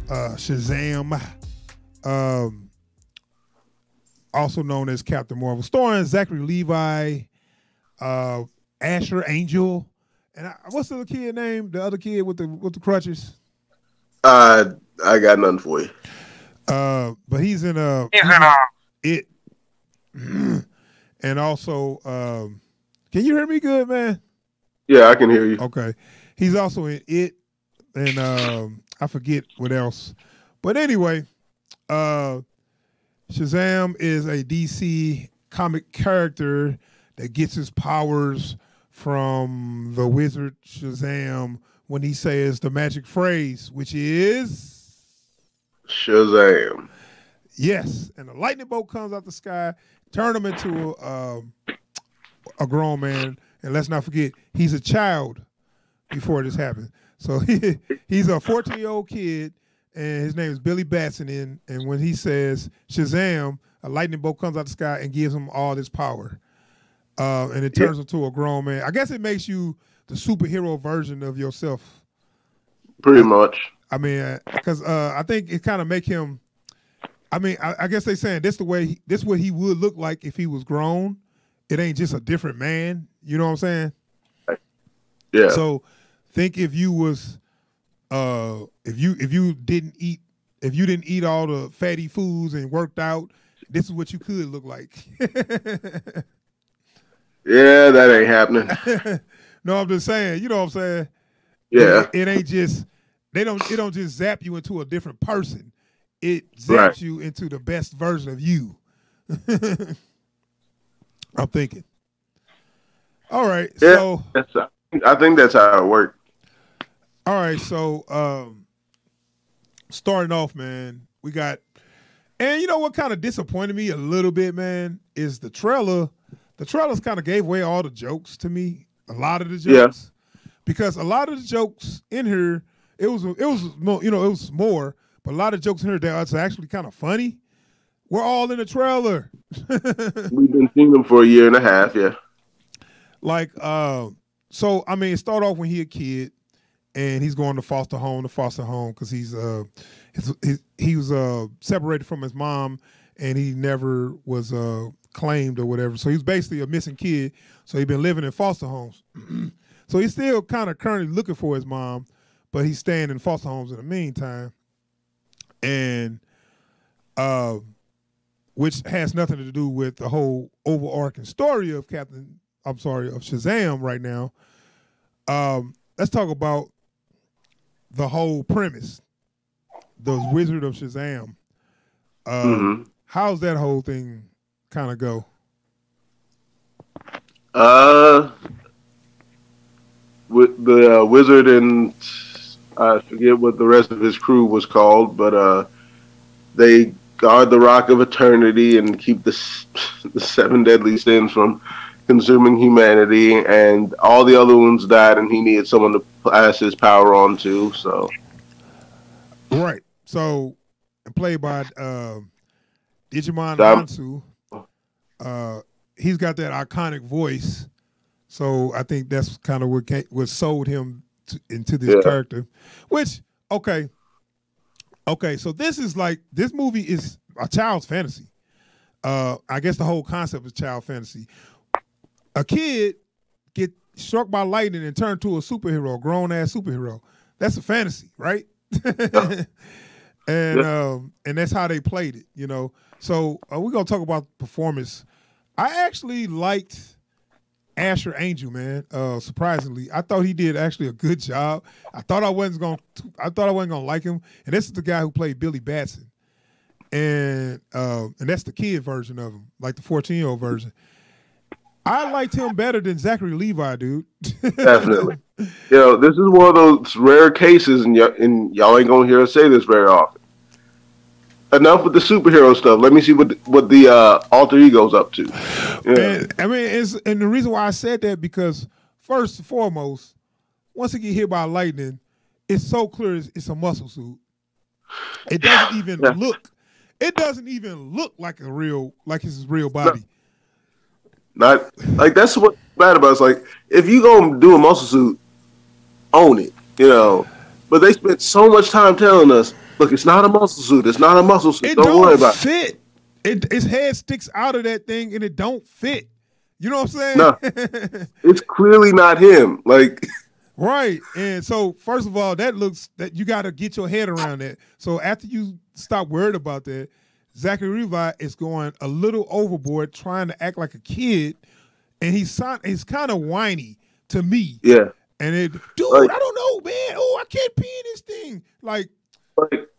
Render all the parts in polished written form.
Shazam, also known as Captain Marvel, starring Zachary Levi, Asher Angel, and what's the other kid name? The other kid with the crutches. I got nothing for you. But he's in it, and also, can you hear me good, man? Yeah, I can hear you. Okay, he's also in it, and I forget what else. But anyway, Shazam is a DC comic character that gets his powers from the wizard Shazam when he says the magic phrase, which is Shazam. Yes, and a lightning bolt comes out the sky, turn him into a grown man, and let's not forget he's a child before this happened. So he's a 14-year-old kid, and his name is Billy Batson. And when he says Shazam, a lightning bolt comes out the sky and gives him all this power, and it turns him to a grown man. I guess it makes you the superhero version of yourself. Pretty much. I mean, because I think it kind of make him. I mean, I guess they saying this what he would look like if he was grown. It ain't just a different man. You know what I'm saying? Yeah. So think if you was if you didn't eat all the fatty foods and worked out, this is what you could look like. Yeah, that ain't happening. No, I'm just saying, you know what I'm saying? Yeah. It ain't just it don't just zap you into a different person. It zaps you into the best version of you. I'm thinking. All right. Yeah, so I think that's how it worked. All right, so starting off, man, we got, and you know what kind of disappointed me a little bit, man, is the trailer. The trailers kind of gave away all the jokes to me, a lot of the jokes, because a lot of the jokes in here, it was more, it was more, but a lot of jokes in here that are actually kind of funny. We're all in the trailer. We've been seeing them for a year and a half, yeah. Like, so I mean, it started off when he a kid. And he's going to foster home because he was separated from his mom, and he never was claimed or whatever. So he's basically a missing kid. So he's been living in foster homes. So he's still kind of currently looking for his mom, but he's staying in foster homes in the meantime. And which has nothing to do with the whole overarching story of Shazam right now. Let's talk about the whole premise, the Wizard of Shazam. How's that whole thing kind of go? With the wizard and I forget what the rest of his crew was called, but they guard the Rock of Eternity and keep the 7 deadly sins from consuming humanity, and all the other ones died, and he needed someone to pass his power on to. So, right. So, played by Digimon Hansu. He's got that iconic voice, so I think that's kind of what sold him into this character. Which, okay. So this movie is a child's fantasy. I guess the whole concept is child fantasy. A kid get struck by lightning and turn to a superhero, a grown-ass superhero. That's a fantasy, right? And that's how they played it, you know. So we're going to talk about performance. I actually liked Asher Angel, man. Surprisingly, I thought he did actually a good job. I thought I wasn't gonna like him. And this is the guy who played Billy Batson, and that's the kid version of him, like the 14-year-old version. I liked him better than Zachary Levi, dude. Definitely. This is one of those rare cases, and y'all ain't gonna hear us say this very often. Enough with the superhero stuff. Let me see what the alter ego's up to. Yeah. And the reason why I said that, because first and foremost, once he get hit by lightning, it's so clear it's a muscle suit. It doesn't even look. It doesn't even look like his real body. Not like that's what's bad about it. It's like, if you gonna do a muscle suit, own it. But they spent so much time telling us, look, it's not a muscle suit. It's not a muscle suit. Don't worry about it. Its head sticks out of that thing and it don't fit. You know what I'm saying? No, it's clearly not him. Like, right. And so, first of all, that you got to get your head around that. So after you stop worried about that, Zachary Levi is going a little overboard, trying to act like a kid, and he's kind of whiny to me. Yeah. And dude, like, I don't know, man. Oh, I can't pee in this thing. Like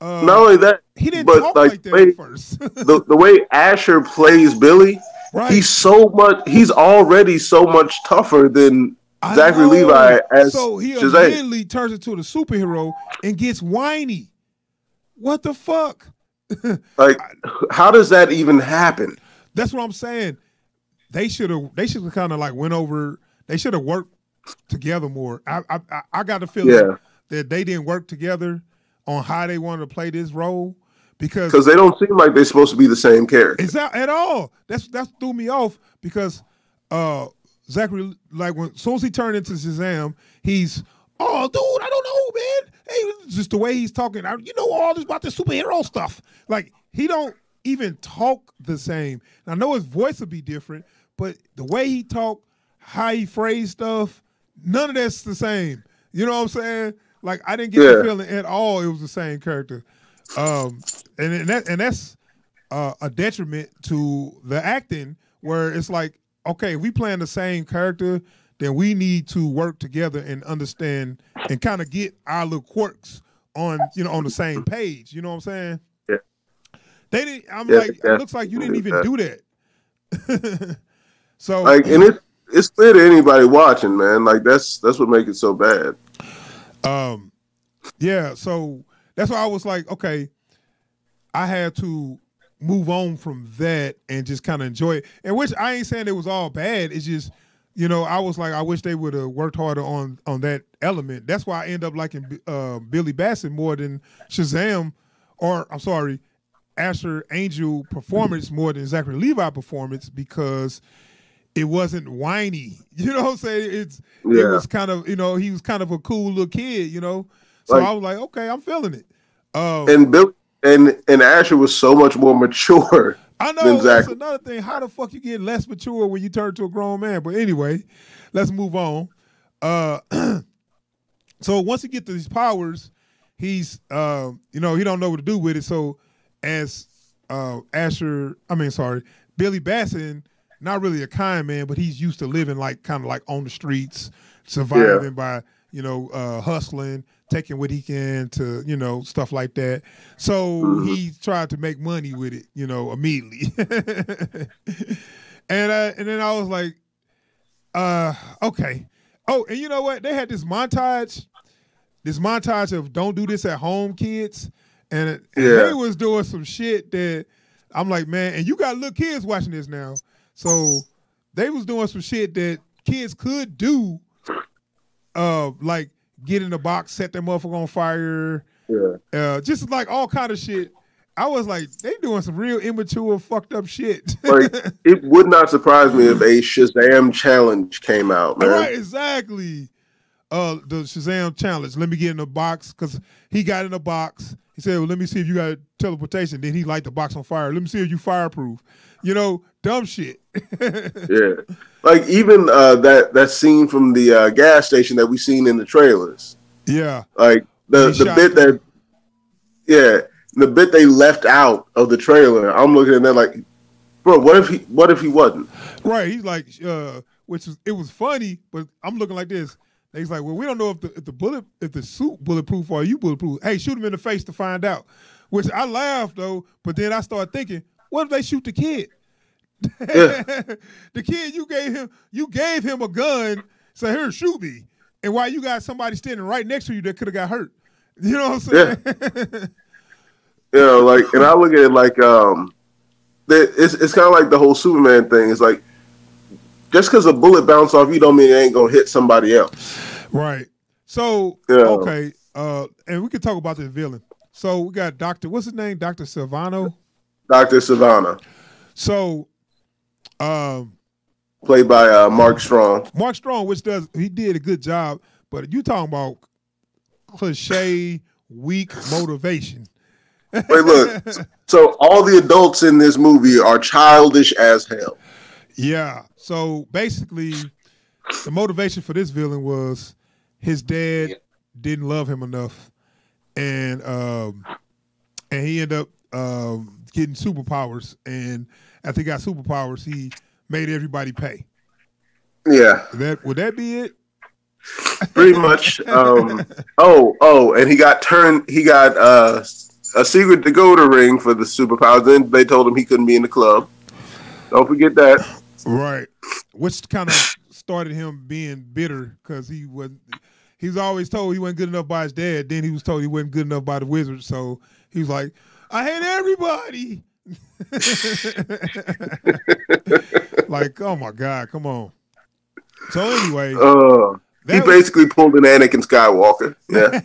not only that, he didn't talk like that at first. the way Asher plays Billy. Right. He's already so much tougher than Zachary Levi as so he Shazam. Immediately turns into the superhero and gets whiny. What the fuck? Like, how does that even happen? That's what I'm saying. They should have kind of like went over. They should have worked together more. I got the feeling that they didn't work together on how they wanted to play this role. Because they don't seem like they're supposed to be the same character. It's not at all. That threw me off because Zachary, like as soon as he turned into Shazam, he's, oh, dude, I don't know, man. Hey, just the way he's talking, you know all this about the superhero stuff. Like, he don't even talk the same. I know his voice would be different, but the way he talk, how he phrased stuff, none of that's the same. You know what I'm saying? Like, I didn't get the feeling at all it was the same character. And that's a detriment to the acting, where it's like, okay, if we playing the same character, then we need to work together and understand and kind of get our little quirks on the same page. You know what I'm saying? Yeah. They didn't. It looks like you didn't even do that. So, like, and it's clear to anybody watching, man. Like, that's what makes it so bad. Yeah. So. That's why I was like, okay, I had to move on from that and just kind of enjoy it. And which I ain't saying it was all bad. It's just, I was like, I wish they would have worked harder on that element. That's why I end up liking Billy Bassett more than Shazam, or I'm sorry, Asher Angel performance more than Zachary Levi performance, because it wasn't whiny. You know what I'm saying? It was kind of, he was kind of a cool little kid, So I was like, okay, I'm feeling it. And Bill and Asher was so much more mature. I know that's another thing. How the fuck you get less mature when you turn to a grown man? But anyway, let's move on. So once he gets these powers, he's he don't know what to do with it. So as Billy Batson, not really a kind man, but he's used to living kind of on the streets, surviving by hustling, taking what he can to, stuff like that. So he tried to make money with it, immediately. And then I was like, okay. Oh, and you know what? They had this montage of don't do this at home, kids. And they was doing some shit that I'm like, man, and you got little kids watching this now. So they was doing some shit that kids could do, like get in the box, set their motherfucker on fire. Yeah. Just like all kind of shit. I was like, they doing some real immature, fucked up shit. Like, it would not surprise me if a Shazam challenge came out, man. Right, exactly. The Shazam challenge. Let me get in the box, because he got in the box. He said, well, let me see if you got teleportation. Then he light the box on fire. Let me see if you fireproof. Dumb shit. Yeah. Like, even that scene from the gas station that we seen in the trailers. Yeah. Like, the bit they left out of the trailer, I'm looking at that like, bro, what if he wasn't? Right. He's like, it was funny, but I'm looking like this. He's like, well, we don't know if the suit bulletproof or you bulletproof. Hey, shoot him in the face to find out. Which I laughed though, but then I started thinking, what if they shoot the kid? Yeah. The kid you gave him a gun, say, here, shoot me. And while you got somebody standing right next to you that could have got hurt. You know what I'm saying? Yeah. Like, and I look at it like it's kind of like the whole Superman thing. It's like, just because a bullet bounced off you don't mean it ain't gonna hit somebody else. Right. So okay, and we can talk about this villain. So we got what's his name? Dr. Silvano. Dr. Silvano. So played by Mark Strong. Mark Strong, he did a good job, but you talking about cliche, weak motivation. Wait, look. So all the adults in this movie are childish as hell. Yeah. So basically, the motivation for this villain was his dad didn't love him enough, and he ended up getting superpowers. And after he got superpowers, he made everybody pay. Yeah. Would that be it? Pretty much. And he got a secret Dakota ring for the superpowers. Then they told him he couldn't be in the club. Don't forget that. Right. Which kind of started him being bitter because he was always told he wasn't good enough by his dad. Then he was told he wasn't good enough by the wizard. So he was like, I hate everybody. Like, oh my God, come on. So anyway. He basically pulled an Anakin Skywalker. Yeah.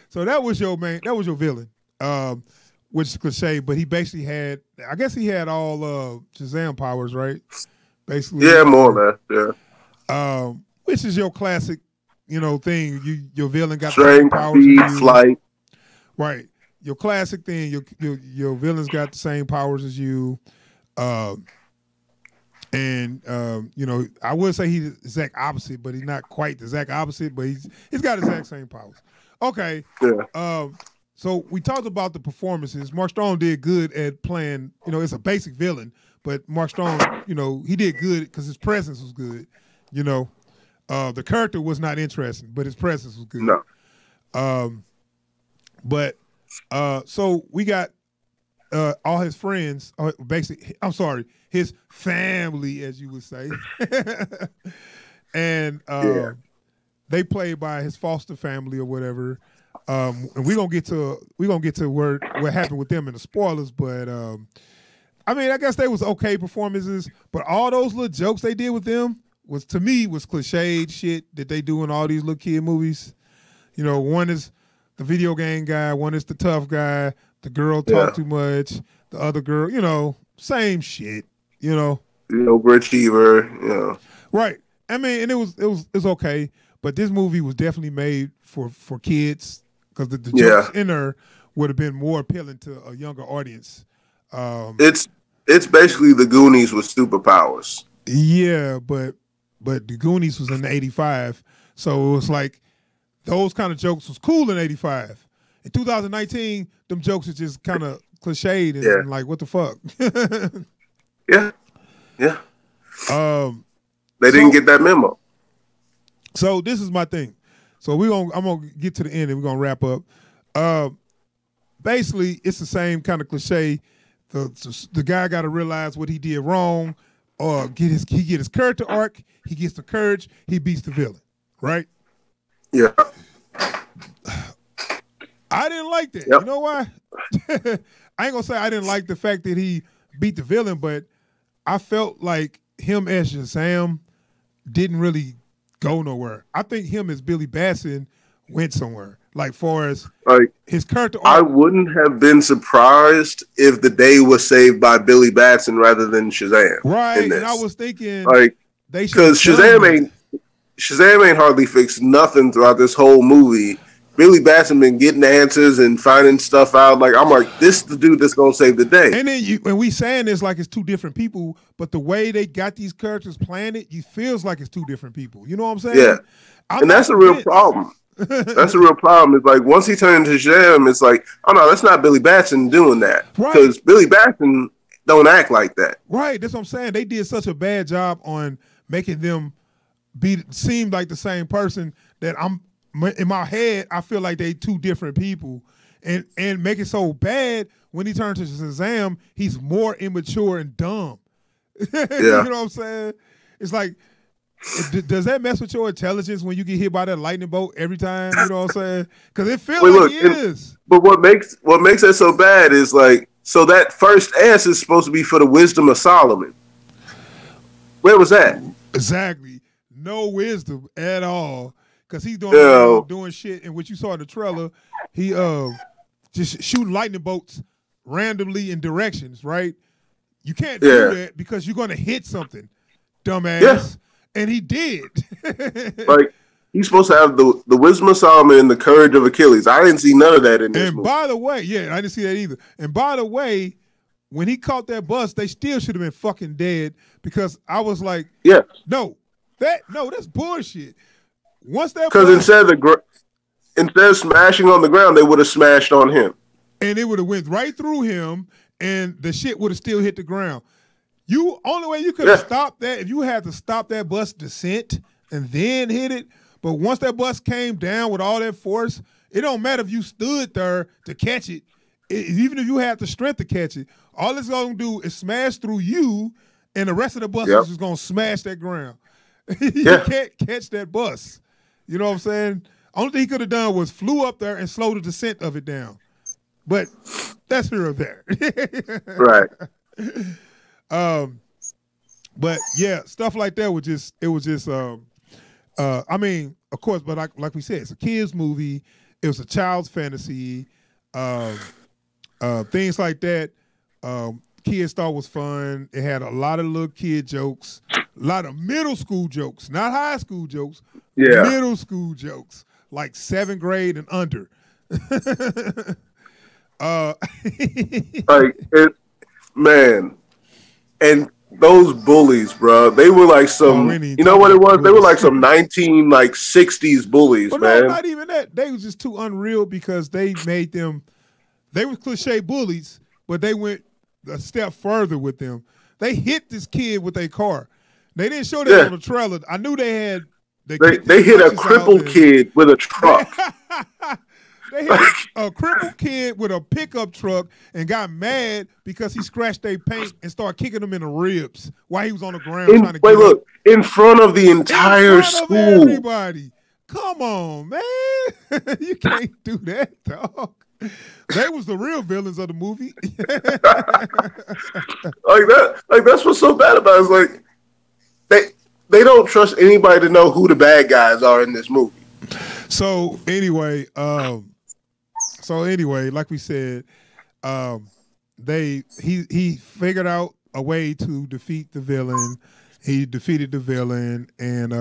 So that was your villain. Which is cliche, but he basically had, I guess he had all Shazam powers, right? Basically. Yeah, more or less, yeah. Which is your classic, thing. Your villain got strength, the same powers speed, as you. flight. Right. Your classic thing, your villain's got the same powers as you. I would say he's the exact opposite, but he's not quite the exact opposite, but he's got the exact same powers. Okay. Yeah. So we talked about the performances. Mark Strong did good at playing, it's a basic villain, but Mark Strong, he did good because his presence was good. The character was not interesting, but his presence was good. No. So we got all his friends, basically, I'm sorry, his family, as you would say. And they played by his foster family or whatever. And we're gonna get to what happened with them in the spoilers, but I guess they was okay performances, but all those little jokes they did with them was cliched shit that they do in all these little kid movies. One is the video game guy, one is the tough guy, the girl talk too much, the other girl, same shit, overachiever, Right. And it was okay, but this movie was definitely made for kids. Because the jokes in there would have been more appealing to a younger audience. It's basically the Goonies with superpowers. Yeah, but the Goonies was in '85, so it was like those kind of jokes was cool in '85. In 2019, them jokes are just kind of cliched and like, what the fuck? Yeah. They didn't get that memo. So this is my thing. So I'm gonna get to the end and we're gonna wrap up. Basically, it's the same kind of cliche. The guy got to realize what he did wrong, or get his character arc. He gets the courage. He beats the villain. Right? Yeah. I didn't like that. Yep. You know why? I ain't gonna say I didn't like the fact that he beat the villain, but I felt like him as Shazam didn't really go nowhere. I think him as Billy Batson went somewhere. Like far as his character arc. I wouldn't have been surprised if the day was saved by Billy Batson rather than Shazam. Right. And I was thinking because Shazam ain't hardly fixed nothing throughout this whole movie. Billy Batson been getting answers and finding stuff out. Like, I'm like, this is the dude that's gonna save the day. And then when we saying this like it's two different people, but the way they got these characters planned it, you feels like it's two different people. You know what I'm saying? Yeah. And that's a real problem. That's a real problem. It's like once he turned into Shazam, it's like, oh no, that's not Billy Batson doing that. Because Billy Batson don't act like that. Right. That's what I'm saying. They did such a bad job on making them seem like the same person that in my head, I feel like they two different people, and make it so bad when he turns to Shazam, he's more immature and dumb. Yeah. You know what I'm saying? It's like, does that mess with your intelligence when you get hit by that lightning bolt every time? You know what I'm saying? Because it feels like he is. But what makes it so bad is like, so that first S is supposed to be for the wisdom of Solomon. Where was that? Exactly. No wisdom at all. Because he's doing shit, and what you saw in the trailer, he just shooting lightning bolts randomly in directions, right? You can't do that because you're going to hit something, dumbass. Yeah. And he did. Like, he's supposed to have the wisdom of Solomon and the courage of Achilles. I didn't see none of that in this movie. And by the way, yeah, I didn't see that either. And by the way, when he caught that bus, they still should have been fucking dead because I was like, yeah, no, that's bullshit. Once that because instead of smashing on the ground, they would have smashed on him, and it would have went right through him, and the shit would have still hit the ground. Only way you could have stopped that if you had to stop that bus descent and then hit it. But once that bus came down with all that force, it don't matter if you stood there to catch it. Even if you had the strength to catch it, all it's going to do is smash through you, and the rest of the bus is just going to smash that ground. You can't catch that bus. You know what I'm saying? Only thing he could have done was flew up there and slowed the descent of it down. But that's here or there. Right. But yeah, stuff like that was just I mean, of course, but like we said, it's a kids movie. It was a child's fantasy. Things like that. Kids thought was fun. It had a lot of little kid jokes, a lot of middle school jokes, not high school jokes. Yeah, middle school jokes, like 7th grade and under. Man, and those bullies, bro, they were like some. You know what it was? They were like some 60s bullies, but man. No, not even that. They was just too unreal because they made them. They were cliche bullies, but they went a step further with them. They hit this kid with a car. They didn't show that on the trailer. I knew they had. They hit a crippled kid with a truck. They hit a crippled kid with a pickup truck and got mad because he scratched their paint and started kicking him in the ribs while he was on the ground trying to get up. In front of the entire school. Everybody. Come on, man. You can't do that, dog. They was the real villains of the movie. That's what's so bad about it. It's like they don't trust anybody to know who the bad guys are in this movie. So anyway, like we said, he figured out a way to defeat the villain. He defeated the villain, and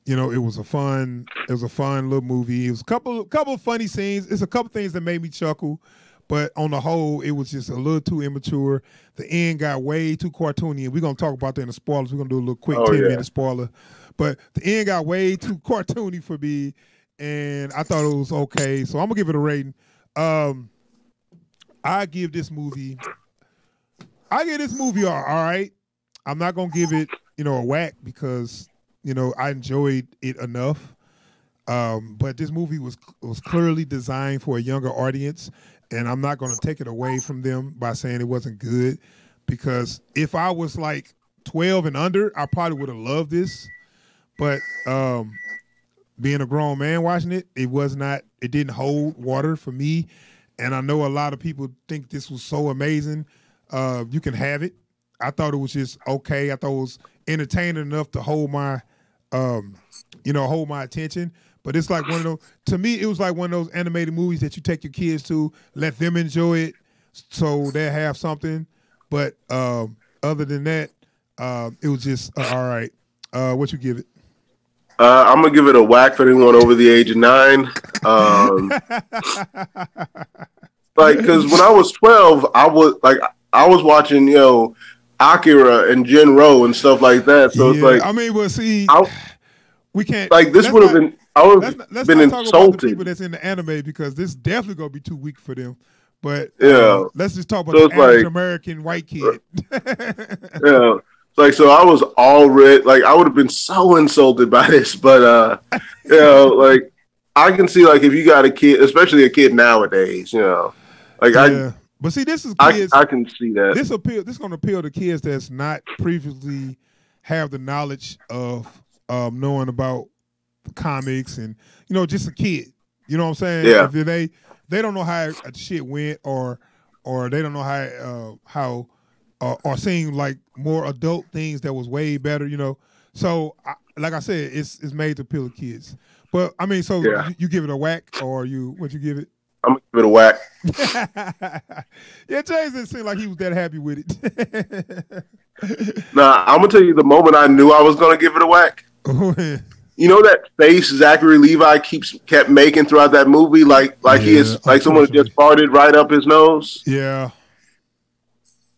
it was a fun little movie. It was a couple of funny scenes. It's a couple things that made me chuckle, but on the whole, it was just a little too immature. The end got way too cartoony, and we're gonna talk about that in the spoilers. We're gonna do a little quick 10-minute spoiler, but the end got way too cartoony for me, and I thought it was okay. So I'm gonna give it a rating. I give this movie all right. I'm not gonna give it a whack because I enjoyed it enough. But this movie was clearly designed for a younger audience, and I'm not going to take it away from them by saying it wasn't good, because if I was like 12 and under, I probably would have loved this. But being a grown man watching it, it didn't hold water for me. And I know a lot of people think this was so amazing. You can have it. I thought it was just okay. I thought it was entertaining enough to hold my attention. But it's like one of those, to me, it was like one of those animated movies that you take your kids to, let them enjoy it so they have something. But other than that, it was just all right. What you give it? I'm going to give it a whack for anyone over the age of 9. Because when I was 12, I was watching, Akira and Jinro and stuff like that. So it's like, I mean, well, see, we can't. Like, this would have been. I would have been talk insulted. About the people that's in the anime, because this definitely gonna be too weak for them. But let's just talk about the average American white kid. Yeah, so I was already I would have been so insulted by this, but I can see if you got a kid, especially a kid nowadays, But see, this is kids. I can see that. This is going to appeal to kids that's not previously have the knowledge of knowing about comics and just a kid. You know what I'm saying? Yeah. If they don't know how shit went, or they don't know how or seeing more adult things that was way better. So like I said, it's made to appeal to kids. But I mean, so you give it a whack, or what you give it? I'm gonna give it a whack. Yeah, James didn't seem like he was that happy with it. Nah, I'm gonna tell you the moment I knew I was gonna give it a whack. You know that face Zachary Levi kept making throughout that movie, like he is like someone just farted right up his nose. Yeah.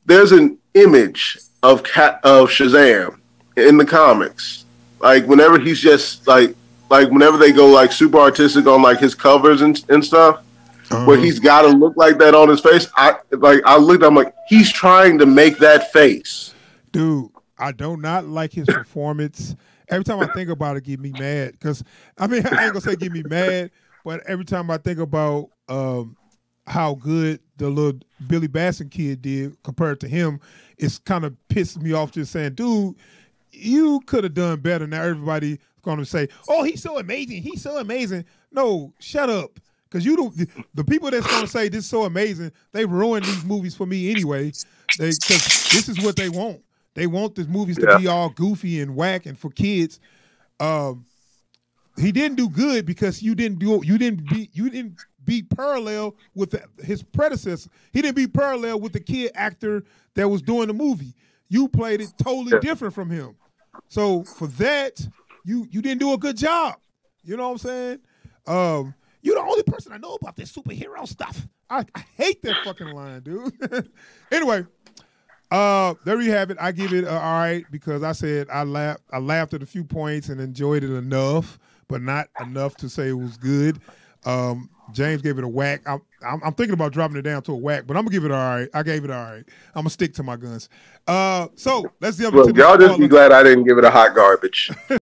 There's an image of Shazam in the comics. Like whenever he's just like whenever they go like super artistic on like his covers and stuff, where he's got to look like that on his face. I looked, I'm like, he's trying to make that face. Dude, I do not like his performance. Every time I think about it, get me mad. Because, I mean, I ain't going to say get me mad, but every time I think about how good the little Billy Batson kid did compared to him, it's kind of pissed me off just saying, dude, you could have done better. Now everybody's going to say, oh, he's so amazing. He's so amazing. No, shut up. Because the people that's going to say this is so amazing, they ruin these movies for me anyway. Because this is what they want. They want these movies to be all goofy and whack and for kids. He didn't do good because you didn't be parallel with his predecessor. He didn't be parallel with the kid actor that was doing the movie. You played it totally different from him. So for that, you didn't do a good job. You know what I'm saying? You're the only person I know about this superhero stuff. I hate that fucking line, dude. Anyway, there you have it. I give it all right because I said I laughed at a few points and enjoyed it enough, but not enough to say it was good. James gave it a whack. I'm thinking about dropping it down to a whack, but I'm gonna give it all right. I gave it all right. I'm gonna stick to my guns. So let's jump into y'all just be glad I didn't give it a hot garbage.